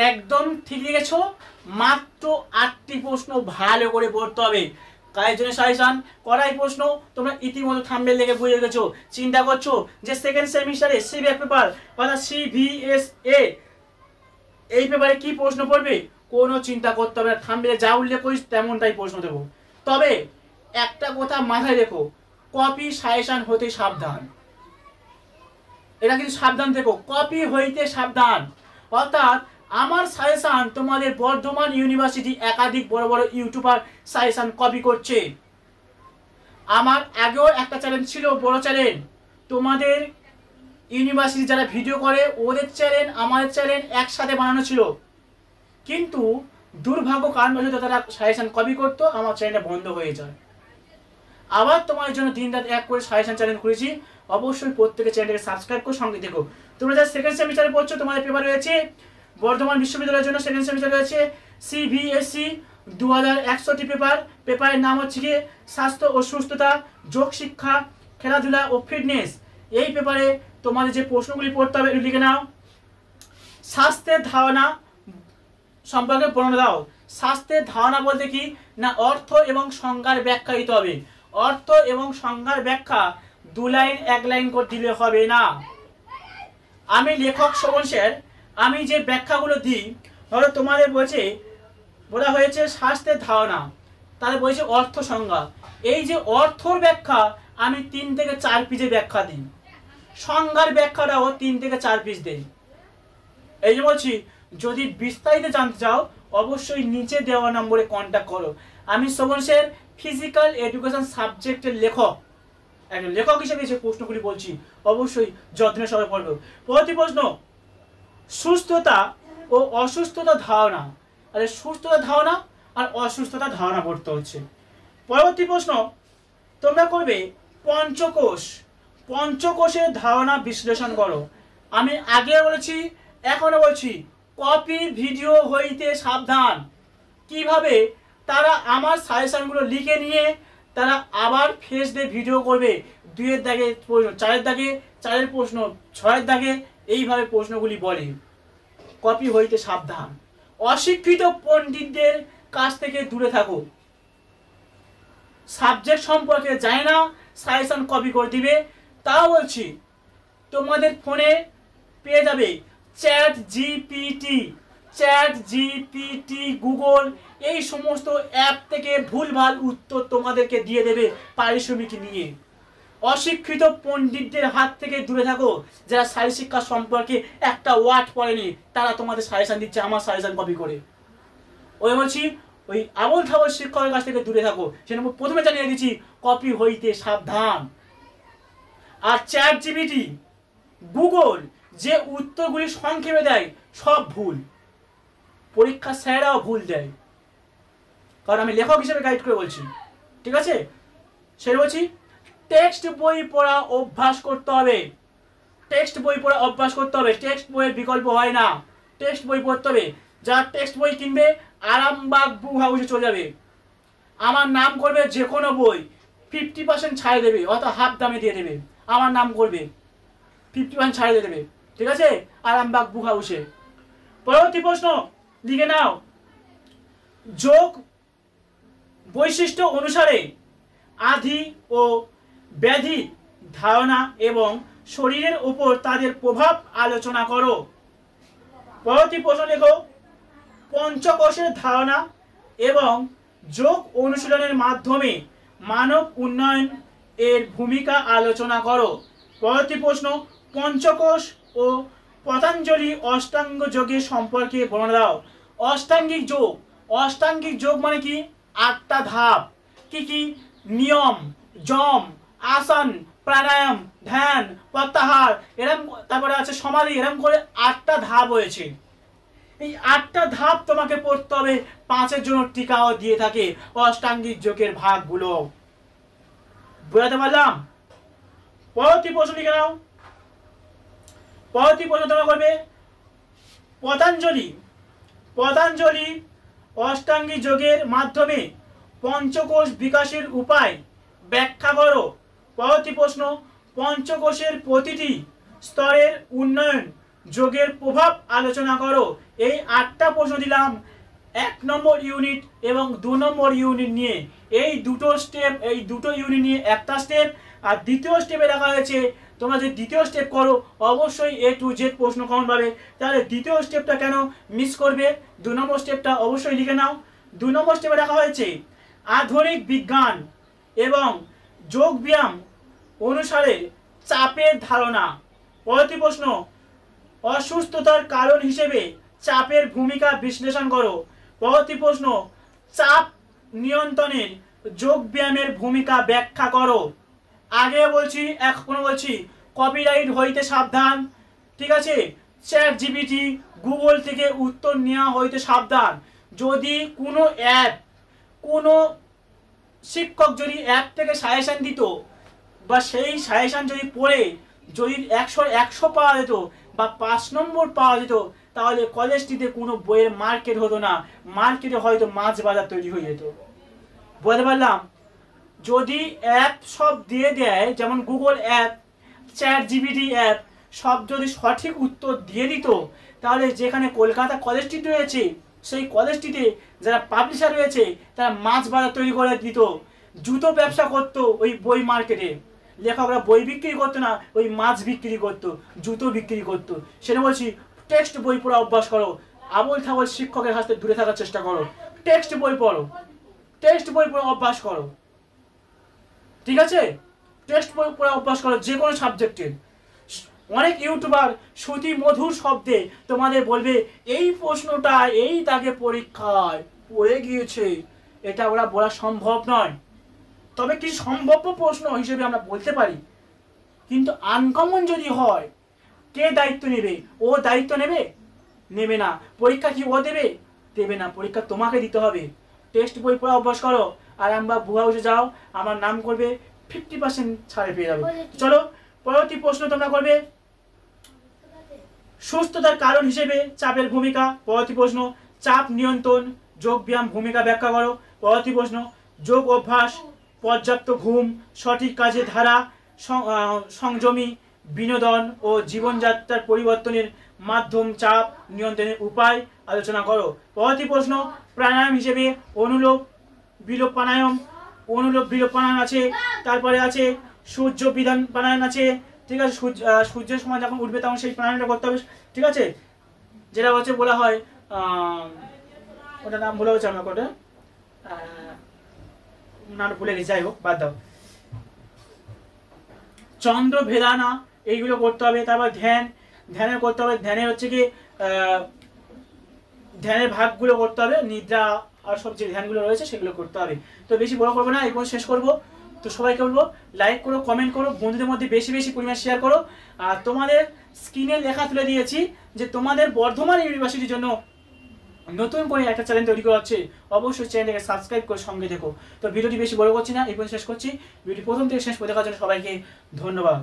একদম ঠিক লিখেছো। মাত্র 8টি প্রশ্ন ভালো করে পড়তে হবে। কাজের জন্য সাজেশন করাই প্রশ্ন তোমরা ইতিমধ্যে থাম্বনেল দেখে বুঝে গেছো। চিন্তা করছো যে সেকেন্ড সেমিস্টারে সিবিএস পেপার অর্থাৎ সিভিএসএ এই পেপারে কি প্রশ্ন পড়বে কোনো চিন্তা করতে হবে না। থাম্বনেলে যা উল্লেখ করিস তেমনটাই প্রশ্ন দেবো। তবে একটা কথা মাথায় রেখো, কপি সাজেশন হতে সাবধান। এটা কিন্তু সাবধান থেকো, কপি হইতে সাবধান। অর্থাৎ আমার সাজেশন তোমাদের বর্ধমান ইউনিভার্সিটি একাধিক বড় বড় ইউটিউবার সাজেশন কপি করছে। আমার আগেও একটা চ্যানেল ছিল, বড় চ্যানেল, তোমাদের ইউনিভার্সিটি যারা ভিডিও করে ওদের চ্যানেল আমাদের চ্যানেল একসাথে বানানো ছিল, কিন্তু দুর্ভাগ্য কারণবশত তারা সাজেশন কপি করতো, আমার চ্যানেলটা বন্ধ হয়ে যায়। আবার তোমার জন্য দিন রাত এক করে সাজেশন চ্যানেল খুলেছি, অবশ্যই প্রত্যেকের চ্যানেলকে সাবস্ক্রাইব করো, সঙ্গে দেখো। তোমরা যারা সেকেন্ড সেমিস্টারে পড়ছো তোমাদের পেপার রয়েছে বর্ধমান বিশ্ববিদ্যালয়ের জন্য সেকেন্ড সেমিস্টার রয়েছে সিভিএসসি 2100টি পেপার। পেপারের নাম হচ্ছে কি স্বাস্থ্য ও সুস্থতা, যোগ শিক্ষা, খেলাধুলা ও ফিটনেস। এই পেপারে তোমাদের যে প্রশ্নগুলি পড়তে হবে লিখে নাও। স্বাস্থ্যের ধারণা সম্পর্কে বর্ণনা দাও। স্বাস্থ্যের ধারণা বলতে কি না, অর্থ এবং সংজ্ঞার ব্যাখ্যা দিতে হবে। অর্থ এবং সংজ্ঞার ব্যাখ্যা 2 লাইন 1 লাইন করে দিলে হবে না। আমি লেখক শোভন স্যার, আমি যে ব্যাখ্যাগুলো দিই, ধরো তোমাদের বলা হয়েছে স্বাস্থ্যের ধারণা, তাহলে বলছে অর্থ সংজ্ঞা। এই যে অর্থর ব্যাখ্যা আমি 3 থেকে 4 পেজে ব্যাখ্যা দিই, সংজ্ঞার ব্যাখ্যাটাও 3 থেকে 4 পেজ দেই। এই যে বলছি, যদি বিস্তারিত জানতে চাও অবশ্যই নিচে দেওয়া নম্বরে কন্ট্যাক্ট করো। আমি শোভন স্যার ফিজিক্যাল এডুকেশন সাবজেক্টের লেখক, একজন লেখক হিসেবে যে প্রশ্নগুলি বলছি অবশ্যই যত্নের সঙ্গে পড়বে। পরবর্তী প্রশ্ন, সুস্থতা ও অসুস্থতা ধারণা। আরে সুস্থতা ধারণা আর অসুস্থতা ধারণা পড়তে হচ্ছে। পরবর্তী প্রশ্ন তোমরা করবে পঞ্চকোষ, পঞ্চকোষের ধারণা বিশ্লেষণ করো। আমি আগে বলেছি এখনো বলছি, কপি ভিডিও হইতে সাবধান। কিভাবে তারা আমার সাজেশনগুলো লিখে নিয়ে তারা আবার ফেস দিয়ে ভিডিও করবে, 2-এর দাগে প্রশ্ন, 4-এর দাগে 4-এর প্রশ্ন, 6-এর দাগে, এইভাবে প্রশ্নগুলি বলে। কপি হইতে সাবধান। অশিক্ষিত পণ্ডিতদের কাছ থেকে দূরে থাকো। সাবজেক্ট সম্পর্কে জানে না, সাজেশন কপি করে দিবে। তাও বলছি তোমাদের ফোনে পেয়ে যাবে চ্যাট জিপিটি, গুগল, এই সমস্ত অ্যাপ থেকে ভুলভাল উত্তর তোমাদেরকে দিয়ে দেবে পারিশ্রমিক নিয়ে। অশিক্ষিত পণ্ডিতদের হাত থেকে দূরে থাকো। যারা শারীরিক শিক্ষা সম্পর্কে একটা ওয়ার্ড পড়েনি তারা তোমাদের সাজেশন দিচ্ছে আমার সাজেশন কপি করে। ওই বলছি ওই আবল থাবল শিক্ষকের কাছ থেকে দূরে থাকো। সেটা প্রথমে জানিয়ে দিচ্ছি, কপি হইতে সাবধান। আর চ্যাট জিপিটি, গুগল যে উত্তরগুলি সংক্ষেপে দেয় সব ভুল, পরীক্ষার স্যারেরাও ভুল দেয়, কারণ আমি লেখক হিসেবে গাইড করে বলছি, ঠিক আছে? সেটা বলছি টেক্সট বই পড়া অভ্যাস করতে হবে। টেক্সট বই পড়া অভ্যাস করতে হবে। টেক্সট বইয়ের বিকল্প হয় না, টেক্সট বই পড়তে হবে। যারা টেক্সট বই কিনবে আরামবাগ বুক হাউসে চলে যাবে, আমার নাম করবে, যে কোনো বই 50% ছাড় দেবে, অর্থাৎ হাফ দামে দিয়ে দেবে। আমার নাম করবে, 50% ছাড় দিয়ে দেবে, ঠিক আছে? আরামবাগ বুক হাউসে। পরবর্তী প্রশ্ন লিখে নাও। যোগ বৈশিষ্ট্য অনুসারে আধি ও ব্যাধি ধারণা এবং শরীরের উপর তাদের প্রভাব আলোচনা করো। পরবর্তী প্রশ্ন লেখো, পঞ্চকোষের ধারণা এবং যোগ অনুশীলনের মাধ্যমে মানব উন্নয়ন এর ভূমিকা আলোচনা করো। পরবর্তী প্রশ্ন, পঞ্চকোষ ও পতঞ্জলি অষ্টাঙ্গ যোগের সম্পর্কে বর্ণনা দাও। অষ্টাঙ্গিক যোগ, অষ্টাঙ্গিক যোগ মানে কি? 8টা ধাপ। কি কি? নিয়ম, যম, আসন, প্রাণায়াম, ধ্যান, প্রত্যাহার, এরম, তারপরে আছে সমাধি, এরম করে 8টা ধাপ হয়েছে। এই 8টা ধাপ তোমাকে পড়তে হবে। 5-এর জন্য টিকাও দিয়ে থাকে অষ্টাঙ্গিক যোগের ভাগগুলো। বুঝাতে পারলাম? পরবর্তী প্রশ্ন লিখে নাও। পরবর্তী প্রশ্ন তোমরা করবে পতঞ্জলি অষ্টাঙ্গিক যোগের মাধ্যমে পঞ্চকোষ বিকাশের উপায় ব্যাখ্যা করো। পরবর্তী প্রশ্ন, পঞ্চকোষের প্রতিটি স্তরের উন্নয়ন যোগের প্রভাব আলোচনা করো। এই 8টা প্রশ্ন দিলাম 1 নম্বর ইউনিট এবং 2 নম্বর ইউনিট নিয়ে। এই দুটো ইউনিট নিয়ে একটা স্টেপ, আর দ্বিতীয় স্টেপে রাখা হয়েছে তোমরা যদি দ্বিতীয় স্টেপ করো অবশ্যই A to Z প্রশ্ন কমন পাবে। তাহলে দ্বিতীয় স্টেপটা কেন মিস করবে? 2 নম্বর স্টেপটা অবশ্যই লিখে নাও। 2 নম্বর স্টেপে রাখা হয়েছে আধুনিক বিজ্ঞান এবং যোগ ব্যায়াম অনুসারে চাপের ধারণা। পরবর্তী প্রশ্ন, অসুস্থতার কারণ হিসেবে চাপের ভূমিকা বিশ্লেষণ করো। পরবর্তী প্রশ্ন, চাপ নিয়ন্ত্রণে যোগ ব্যায়ামের ভূমিকা ব্যাখ্যা করো। আগে বলছি এখনো বলছি, কপিরাইট হইতে সাবধান, ঠিক আছে? চ্যাট জিপিটি গুগল থেকে উত্তর নেওয়া হইতে সাবধান। যদি কোনো শিক্ষক যদি অ্যাপ থেকে সাজেশন দিত বা সেই সাজেশন যদি পড়ে যদি 100 পাওয়া যেত বা 5 নম্বর পাওয়া যেত, তাহলে কলেজটিতে কোনো বইয়ের মার্কেট হতো না, মার্কেটে হয়তো মাছ বাজার তৈরি হয়ে যেত। বলতে পারলাম? যদি অ্যাপ সব দিয়ে দেয়, যেমন Google app, chat GPT app, সব যদি সঠিক উত্তর দিয়ে দিত, তাহলে যেখানে কলকাতা কলেজটি রয়েছে সেই কলেজটিতে যারা পাবলিশার রয়েছে তারা মাছ বাজার তৈরি করে দিত। জুতো ব্যবসা করতো ওই বই মার্কেটে, লেখকরা বই বিক্রি করতো না, ওই মাছ বিক্রি করতো, জুতো বিক্রি করতো। সেটা বলছি, টেক্সট বই পড়া অভ্যাস করো, আবল থাবল শিক্ষকের হাতে দূরে থাকার চেষ্টা করো, টেক্সট বই পড়ো, টেক্সট বই পড়া অভ্যাস করো, ঠিক আছে? টেক্সট বই পড়া অভ্যাস করো যে কোনো সাবজেক্টের। অনেক ইউটিউবার শ্রুতি মধুর শব্দে তোমাদের বলবে এই প্রশ্নটা এই তাকে পরীক্ষায় পড়ে গিয়েছে, এটা ওরা বলা সম্ভব নয়। তবে কি সম্ভাব্য প্রশ্ন হিসেবে আমরা বলতে পারি, কিন্তু আনকমন যদি হয় কে দায়িত্ব নেবে? ও দায়িত্ব নেবে না। পরীক্ষা কি ও দেবে না, পরীক্ষা তোমাকে দিতে হবে। টেক্সট বই পড়া অভ্যাস করো, আর আমরা বুয়া হাউসে যাও, আমার নাম করবে, 50% ছাড়ে পেয়ে যাবে। চলো পরবর্তী প্রশ্ন তোমরা করবে, সুস্থতার কারণ হিসেবে চাপের ভূমিকা। পরবর্তী প্রশ্ন, চাপ নিয়ন্ত্রণ যোগ ব্যায়াম ভূমিকা ব্যাখ্যা করো। পরবর্তী প্রশ্ন, যোগ অভ্যাস, পর্যাপ্ত ঘুম, সঠিক কাজের ধারা, সংযমী বিনোদন ও জীবনযাত্রার পরিবর্তনের মাধ্যম চাপ নিয়ন্ত্রণের উপায় আলোচনা করো। পরবর্তী প্রশ্ন, প্রাণায়াম হিসেবে অনুলোম বিলোপ প্রাণায়াম আছে, তারপরে আছে সূর্য বিধান প্রাণায়াম আছে, ঠিক আছে? সূর্যের সময় যখন উঠবে তখন সেই প্রাণায়ামটা করতে হবে, ঠিক আছে? যেটা হচ্ছে বলা হয়, ওটার নাম ভুলে হচ্ছে আমার কোটা, নাম ভুলে গেছি, যাই হোক বাদ দাও। চন্দ্র ভেদানা এইগুলো করতে হবে। তারপর ধ্যানের করতে হবে। ধ্যানের হচ্ছে কি ধ্যানের ভাগগুলো করতে হবে, নিদ্রা আর সব যে ধ্যানগুলো রয়েছে সেগুলো করতে হবে। তো বেশি বড় করবো না, এই পর্যন্ত শেষ করবো। তো সবাইকে বলবো লাইক করো, কমেন্ট করো, বন্ধুদের মধ্যে বেশি বেশি পরিমাণ শেয়ার করো। আর তোমাদের স্ক্রিনে লেখা তুলে দিয়েছি যে তোমাদের বর্ধমান ইউনিভার্সিটির জন্য নতুন করে একটা চ্যানেল তৈরি করা হচ্ছে, অবশ্যই চ্যানেলটাকে সাবস্ক্রাইব করে সঙ্গে দেখো। তো ভিডিওটি বেশি বড় করছি না, এই পর্যন্ত শেষ করছি। ভিডিওটি প্রথম থেকে শেষ পর্যন্ত দেখার জন্য সবাইকে ধন্যবাদ।